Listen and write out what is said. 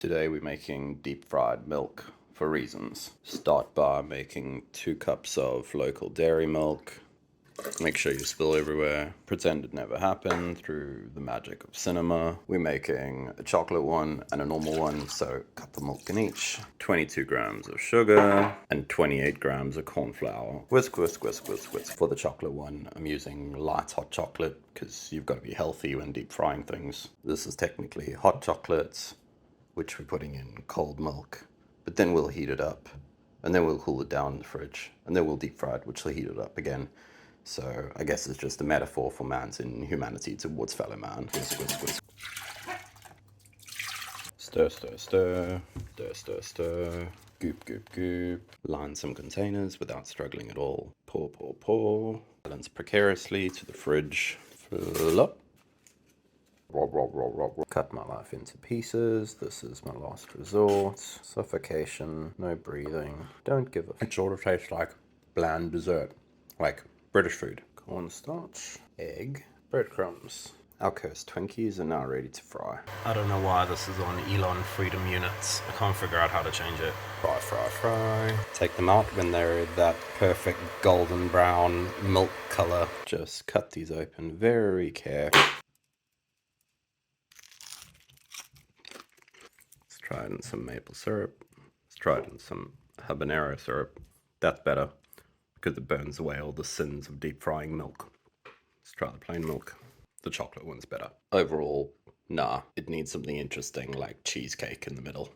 Today we're making deep fried milk for reasons. Start by making 2 cups of local dairy milk. Make sure you spill everywhere. Pretend it never happened through the magic of cinema. We're making a chocolate one and a normal one, so cut the milk in each. 22 grams of sugar and 28 grams of corn flour. Whisk, whisk, whisk, whisk, whisk. For the chocolate one, I'm using light hot chocolate because you've got to be healthy when deep frying things. This is technically hot chocolate, which we're putting in cold milk, but then we'll heat it up, and then we'll cool it down in the fridge, and then we'll deep fry it, which will heat it up again. So I guess it's just a metaphor for man's inhumanity towards fellow man. Whisk, whisk, whisk. Stir, stir, stir, stir, stir, stir. Goop, goop, goop. Line some containers without struggling at all. Pour, pour, pour. Balance precariously to the fridge. Flop. Rob, rob, rob, rob, rob. Cut my life into pieces. This is my last resort. Suffocation, no breathing. Don't give a. It sort of tastes like bland dessert, like British food. Cornstarch, egg, breadcrumbs. Our cursed Twinkies are now ready to fry. I don't know why this is on Elon Freedom Units. I can't figure out how to change it. Fry, fry, fry. Take them out when they're that perfect golden brown milk color. Just cut these open very carefully. Let's try it in some maple syrup. Let's try it in some habanero syrup. That's better because it burns away all the sins of deep frying milk. Let's try the plain milk. The chocolate one's better. Overall, nah, it needs something interesting like cheesecake in the middle.